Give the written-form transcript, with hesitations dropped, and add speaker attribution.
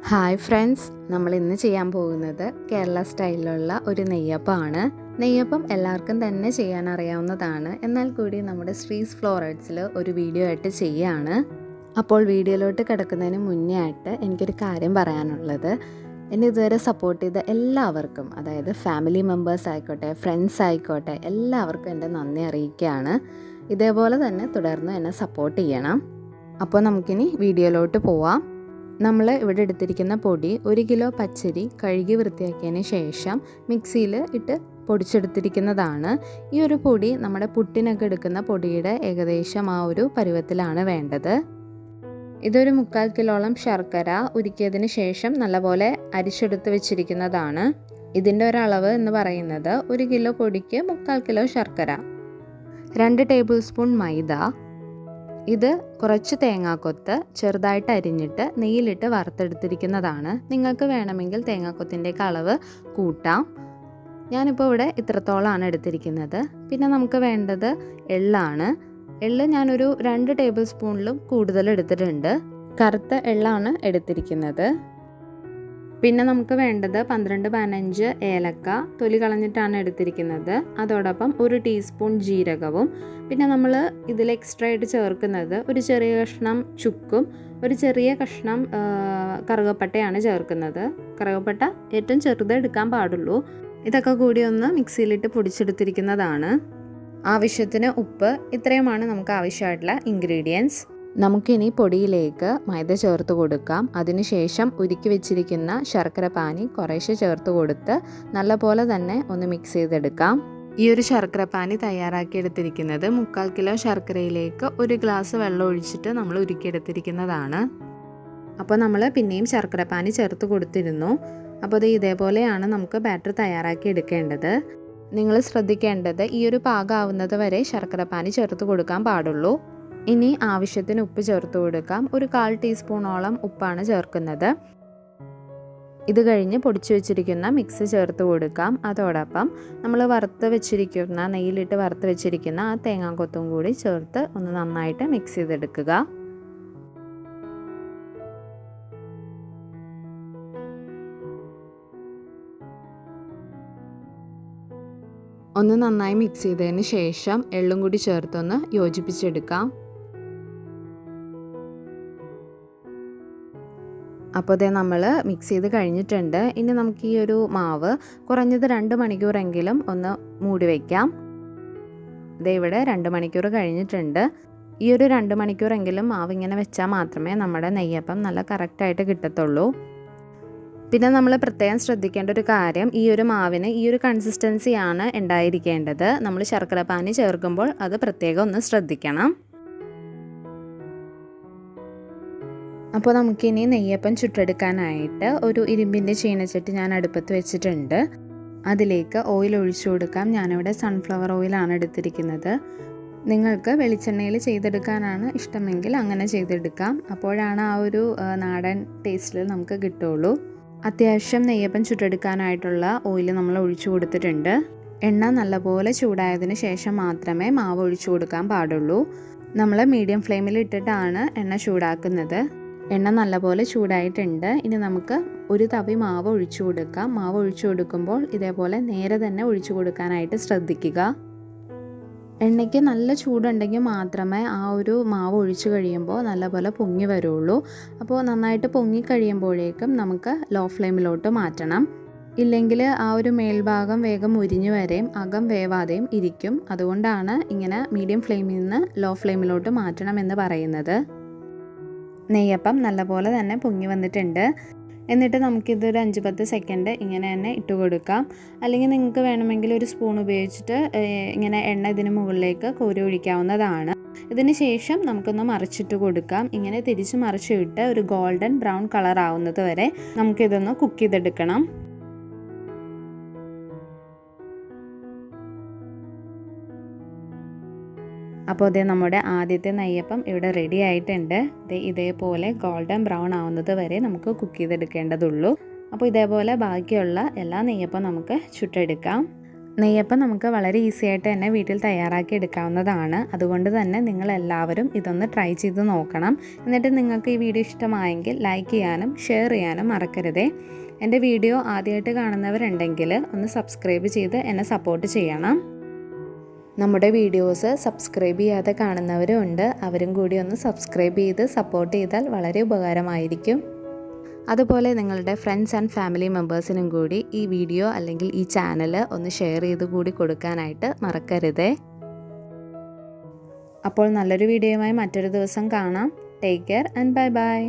Speaker 1: Hi friends, നമ്മൾ ഇന്ന് ചെയ്യാൻ പോകുന്നത് കേരള സ്റ്റൈലിലുള്ള ഒരു നെയ്യപ്പമാണ്. നെയ്യപ്പം എല്ലാവർക്കും തന്നെ ചെയ്യാൻ അറിയാവുന്നതാണ്. എന്നാൽ കൂടി നമ്മുടെ ഫ്ലോററ്റ്സിൽ ഒരു വീഡിയോ ആയിട്ട് ചെയ്യുകയാണ്. അപ്പോൾ വീഡിയോയിലോട്ട് കിടക്കുന്നതിന് മുന്നേ ആയിട്ട് എനിക്കൊരു കാര്യം പറയാനുള്ളത്, എന്നെ ഇതുവരെ സപ്പോർട്ട് ചെയ്ത എല്ലാവർക്കും, അതായത് ഫാമിലി മെമ്പേഴ്സ് ആയിക്കോട്ടെ, ഫ്രണ്ട്സ് ആയിക്കോട്ടെ, എല്ലാവർക്കും എൻ്റെ നന്ദി അറിയിക്കുകയാണ്. ഇതേപോലെ തന്നെ തുടർന്ന് എന്നെ സപ്പോർട്ട് ചെയ്യണം. അപ്പോൾ നമുക്കിനി വീഡിയോയിലോട്ട് പോവാം. നമ്മൾ ഇവിടെ എടുത്തിരിക്കുന്ന പൊടി 1 കിലോ പച്ചരി കഴുകി വൃത്തിയാക്കിയതിന് ശേഷം മിക്സിയിൽ ഇട്ട് പൊടിച്ചെടുത്തിരിക്കുന്നതാണ്. ഈ ഒരു പൊടി നമ്മുടെ പുട്ടിനൊക്കെ എടുക്കുന്ന പൊടിയുടെ ഏകദേശം ആ ഒരു പരുവത്തിലാണ് വേണ്ടത്. ഇതൊരു 3/4 കിലോളം ശർക്കര ഉരുക്കിയതിന് ശേഷം നല്ലപോലെ അരിച്ചെടുത്ത് വെച്ചിരിക്കുന്നതാണ്. ഇതിൻ്റെ ഒരളവ് എന്ന് പറയുന്നത് 1 കിലോ പൊടിക്ക് 3/4 കിലോ ശർക്കര, 2 ടേബിൾ സ്പൂൺ മൈദ, ഇത് കുറച്ച് തേങ്ങാക്കൊത്ത് ചെറുതായിട്ട് അരിഞ്ഞിട്ട് നെയ്യിലിട്ട് വറുത്തെടുത്തിരിക്കുന്നതാണ്. നിങ്ങൾക്ക് വേണമെങ്കിൽ തേങ്ങാക്കൊത്തിൻ്റെ അളവ് കൂട്ടാം. ഞാനിപ്പോൾ ഇവിടെ ഇത്രത്തോളമാണ് എടുത്തിരിക്കുന്നത്. പിന്നെ നമുക്ക് വേണ്ടത് എള്ളാണ്. എള്ള് ഞാനൊരു 2 ടേബിൾ സ്പൂണിലും കൂടുതൽ എടുത്തിട്ടുണ്ട്. കറുത്ത എള്ളാണ് എടുത്തിരിക്കുന്നത്. പിന്നെ നമുക്ക് വേണ്ടത് 12-15 ഏലക്ക തൊലി കളഞ്ഞിട്ടാണ് എടുത്തിരിക്കുന്നത്. അതോടൊപ്പം 1 ടീസ്പൂൺ ജീരകവും, പിന്നെ നമ്മൾ ഇതിൽ എക്സ്ട്രാ ആയിട്ട് ചേർക്കുന്നത് ഒരു ചെറിയ കഷ്ണം ചുക്കും ഒരു ചെറിയ കഷ്ണം കറുകപ്പട്ടയാണ് ചേർക്കുന്നത്. കറുകപ്പട്ട ഏറ്റവും ചെറുത് എടുക്കാൻ പാടുള്ളൂ. ഇതൊക്കെ കൂടി ഒന്ന് മിക്സിയിലിട്ട് പൊടിച്ചെടുത്തിരിക്കുന്നതാണ്. ആവശ്യത്തിന് ഉപ്പ്, ഇത്രയുമാണ് നമുക്ക് ആവശ്യമായിട്ടുള്ള ഇൻഗ്രീഡിയൻസ്. നമുക്കിനി പൊടിയിലേക്ക് മൈദ ചേർത്ത് കൊടുക്കാം. അതിനുശേഷം ഉരുക്കി വെച്ചിരിക്കുന്ന ശർക്കര പാനി കുറേശ്ശെ ചേർത്ത് കൊടുത്ത് നല്ലപോലെ തന്നെ ഒന്ന് മിക്സ് ചെയ്തെടുക്കാം. ഈ ഒരു ശർക്കര പാനി തയ്യാറാക്കിയെടുത്തിരിക്കുന്നത് 3/4 കിലോ ശർക്കരയിലേക്ക് 1 ഗ്ലാസ് വെള്ളം ഒഴിച്ചിട്ട് നമ്മൾ ഉരുക്കിയെടുത്തിരിക്കുന്നതാണ്. അപ്പോൾ നമ്മൾ പിന്നെയും ശർക്കര പാനി ചേർത്ത് കൊടുത്തിരുന്നു. അപ്പോൾ ഇത് ഇതേപോലെയാണ് നമുക്ക് ബാറ്റർ തയ്യാറാക്കി എടുക്കേണ്ടത്. നിങ്ങൾ ശ്രദ്ധിക്കേണ്ടത്, ഈ ഒരു പാകമാവുന്നത് വരെ ശർക്കര പാനി ചേർത്ത് കൊടുക്കാൻ പാടുള്ളൂ. ഇനി ആവശ്യത്തിന് ഉപ്പ് ചേർത്ത് കൊടുക്കാം. ഒരു 1/4 ടീസ്പൂണോളം ഉപ്പാണ് ചേർക്കുന്നത്. ഇത് കഴിഞ്ഞ് പൊടിച്ചു വെച്ചിരിക്കുന്ന മിക്സ് ചേർത്ത് കൊടുക്കാം. അതോടൊപ്പം നമ്മൾ നെയ്യിലിട്ട് വറുത്ത് വെച്ചിരിക്കുന്ന ആ തേങ്ങാക്കൊത്തും കൂടി ചേർത്ത് ഒന്ന് നന്നായിട്ട് മിക്സ് ചെയ്തെടുക്കുക. ഒന്ന് നന്നായി മിക്സ് ചെയ്തതിന് ശേഷം എള്ളും കൂടി ചേർത്തൊന്ന് യോജിപ്പിച്ചെടുക്കാം. അപ്പോൾ ഇതേ നമ്മൾ മിക്സ് ചെയ്ത് കഴിഞ്ഞിട്ടുണ്ട്. ഇനി നമുക്ക് ഈ ഒരു മാവ് കുറഞ്ഞത് 2 മണിക്കൂറെങ്കിലും ഒന്ന് മൂടി വയ്ക്കാം. ഇതേ ഇവിടെ 2 മണിക്കൂർ കഴിഞ്ഞിട്ടുണ്ട്. ഈ ഒരു 2 മണിക്കൂറെങ്കിലും മാവ് ഇങ്ങനെ വെച്ചാൽ മാത്രമേ നമ്മുടെ നെയ്യപ്പം നല്ല കറക്റ്റായിട്ട് കിട്ടത്തുള്ളൂ. പിന്നെ നമ്മൾ പ്രത്യേകം ശ്രദ്ധിക്കേണ്ട ഒരു കാര്യം, ഈ ഒരു മാവിന് ഈ ഒരു കൺസിസ്റ്റൻസിയാണ് ഉണ്ടായിരിക്കേണ്ടത്. നമ്മൾ ശർക്കര പാനി ചേർക്കുമ്പോൾ അത് പ്രത്യേകം ഒന്ന് ശ്രദ്ധിക്കണം. അപ്പോൾ നമുക്കിനി നെയ്യപ്പം ചുട്ടെടുക്കാനായിട്ട് ഒരു ഇരുമ്പിൻ്റെ ചീനച്ചട്ടി ഞാൻ അടുപ്പത്ത് വെച്ചിട്ടുണ്ട്. അതിലേക്ക് ഓയിൽ ഒഴിച്ചു കൊടുക്കാം. ഞാനിവിടെ സൺഫ്ലവർ ഓയിലാണ് എടുത്തിരിക്കുന്നത്. നിങ്ങൾക്ക് വെളിച്ചെണ്ണയിൽ ചെയ്തെടുക്കാനാണ് ഇഷ്ടമെങ്കിൽ അങ്ങനെ ചെയ്തെടുക്കാം. അപ്പോഴാണ് ആ ഒരു നാടൻ ടേസ്റ്റിൽ നമുക്ക് കിട്ടുള്ളൂ. അത്യാവശ്യം നെയ്യപ്പം ചുട്ടെടുക്കാനായിട്ടുള്ള ഓയിൽ നമ്മൾ ഒഴിച്ചു കൊടുത്തിട്ടുണ്ട്. എണ്ണ നല്ലപോലെ ചൂടായതിന് ശേഷം മാത്രമേ മാവ് ഒഴിച്ചു കൊടുക്കാൻ പാടുള്ളൂ. നമ്മൾ മീഡിയം ഫ്ലെയിമിൽ ഇട്ടിട്ടാണ് എണ്ണ ചൂടാക്കുന്നത്. എണ്ണ നല്ലപോലെ ചൂടായിട്ടുണ്ട്. ഇനി നമുക്ക് ഒരു തവി മാവ് ഒഴിച്ചു കൊടുക്കാം. മാവ് ഒഴിച്ചു കൊടുക്കുമ്പോൾ ഇതേപോലെ നേരെ തന്നെ ഒഴിച്ചു കൊടുക്കാനായിട്ട് ശ്രദ്ധിക്കുക. എണ്ണയ്ക്ക് നല്ല ചൂടുണ്ടെങ്കിൽ മാത്രമേ ആ ഒരു മാവ് ഒഴിച്ചു കഴിയുമ്പോൾ നല്ലപോലെ പൊങ്ങി വരുള്ളൂ. അപ്പോൾ നന്നായിട്ട് പൊങ്ങി കഴിയുമ്പോഴേക്കും നമുക്ക് ലോ ഫ്ലെയിമിലോട്ട് മാറ്റണം. ഇല്ലെങ്കിൽ ആ ഒരു മേൽഭാഗം വേഗം മുരിഞ്ഞു വരെയും അകം വേവാതെയും ഇരിക്കും. അതുകൊണ്ടാണ് ഇങ്ങനെ മീഡിയം ഫ്ലെയിമിൽ നിന്ന് ലോ ഫ്ലെയിമിലോട്ട് മാറ്റണം എന്ന് പറയുന്നത്. നെയ്യപ്പം നല്ലപോലെ തന്നെ പൊങ്ങി വന്നിട്ടുണ്ട്. എന്നിട്ട് നമുക്കിതൊരു 5-10 സെക്കൻഡ് ഇങ്ങനെ തന്നെ ഇട്ട് കൊടുക്കാം. അല്ലെങ്കിൽ നിങ്ങൾക്ക് വേണമെങ്കിൽ ഒരു സ്പൂൺ ഉപയോഗിച്ചിട്ട് ഇങ്ങനെ എണ്ണ ഇതിന് മുകളിലേക്ക് കോരി ഒഴിക്കാവുന്നതാണ്. ഇതിന് ശേഷം നമുക്കൊന്ന് മറിച്ചിട്ട് കൊടുക്കാം. ഇങ്ങനെ തിരിച്ച് മറിച്ചിട്ട് ഒരു ഗോൾഡൻ ബ്രൗൺ കളർ ആവുന്നത് വരെ നമുക്കിതൊന്ന് കുക്ക് ചെയ്തെടുക്കണം. അപ്പോൾ ഇതേ നമ്മുടെ ആദ്യത്തെ നെയ്യപ്പം ഇവിടെ റെഡി ആയിട്ടുണ്ട്. ഇതേപോലെ ഗോൾഡൻ ബ്രൗൺ ആവുന്നത് വരെ നമുക്ക് കുക്ക് ചെയ്തെടുക്കേണ്ടതുള്ളൂ. അപ്പോൾ ഇതേപോലെ ബാക്കിയുള്ള എല്ലാ നെയ്യപ്പം നമുക്ക് ചുട്ടെടുക്കാം. നെയ്യപ്പം നമുക്ക് വളരെ ഈസി ആയിട്ട് തന്നെ വീട്ടിൽ തയ്യാറാക്കി എടുക്കാവുന്നതാണ്. അതുകൊണ്ട് തന്നെ നിങ്ങളെല്ലാവരും ഇതൊന്ന് ട്രൈ ചെയ്ത് നോക്കണം. എന്നിട്ട് നിങ്ങൾക്ക് ഈ വീഡിയോ ഇഷ്ടമായെങ്കിൽ ലൈക്ക് ചെയ്യാനും ഷെയർ ചെയ്യാനും മറക്കരുതേ. എൻ്റെ വീഡിയോ ആദ്യമായിട്ട് കാണുന്നവരുണ്ടെങ്കിൽ ഒന്ന് സബ്സ്ക്രൈബ് ചെയ്ത് എന്നെ സപ്പോർട്ട് ചെയ്യണം. നമ്മുടെ വീഡിയോസ് സബ്സ്ക്രൈബ് ചെയ്യാതെ കാണുന്നവരും ഉണ്ട്. അവരും കൂടി ഒന്ന് സബ്സ്ക്രൈബ് ചെയ്ത് സപ്പോർട്ട് ചെയ്താൽ വളരെ ഉപകാരമായിരിക്കും. അതുപോലെ നിങ്ങളുടെ ഫ്രണ്ട്സ് ആൻഡ് ഫാമിലി മെമ്പേഴ്സിനും കൂടി ഈ വീഡിയോ അല്ലെങ്കിൽ ഈ ചാനൽ ഒന്ന് ഷെയർ ചെയ്ത് കൂടി കൊടുക്കാനായിട്ട് മറക്കരുതേ. അപ്പോൾ നല്ലൊരു വീഡിയോയുമായി മറ്റൊരു ദിവസം കാണാം. Take care and bye bye.